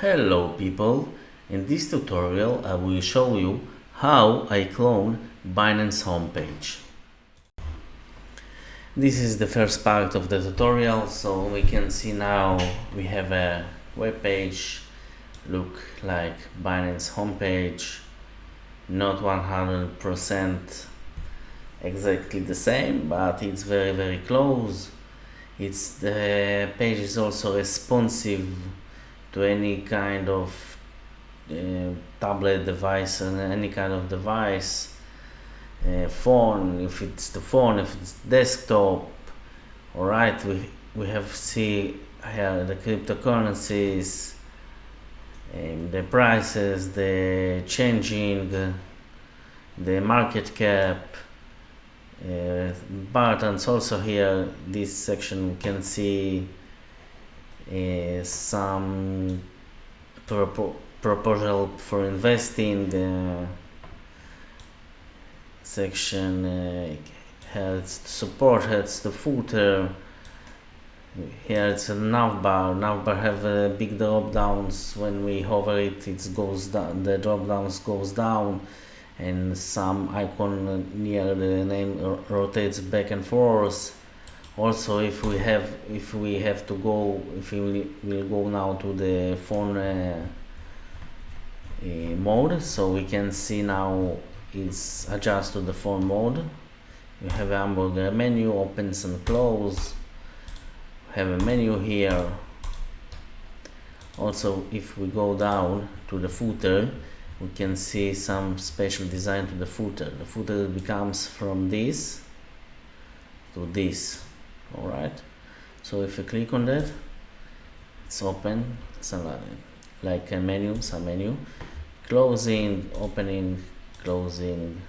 Hello people, in this tutorial I will show you how I clone Binance homepage. This is the first part of the tutorial, so we can see now we have a web page, look like Binance homepage, not 100% exactly the same, but it's very close. The page is also responsive to any kind of tablet device and any kind of device, phone, if it's the phone, if it's desktop. Alright, we have see here the cryptocurrencies, the prices, the changing, the market cap, buttons. Also here, this section we can see some proposal for investing. Section has support, has the footer. Here it's a navbar. Navbar have big drop downs. When we hover it, it goes down. The drop downs goes down, and some icon near the name rotates back and forth. Also, if we will go now to the phone mode, so we can see now it's adjust to the phone mode. You have a hamburger menu, opens and close. Have a menu here. Also, if we go down to the footer, we can see some special design to the footer. The footer becomes from this to this. Alright, so if you click on that, it's open, like a menu, some menu, closing, opening, closing.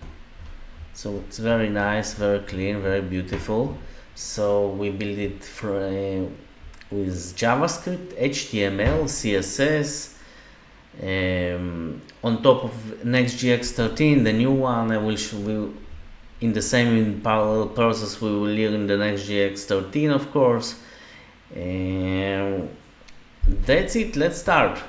So it's very nice, very clean, very beautiful. So we build it with JavaScript, HTML, CSS, on top of Next.js 13, the new one. I will show you in the same parallel process. We will learn the Next.js 13, of course. That's it. Let's start.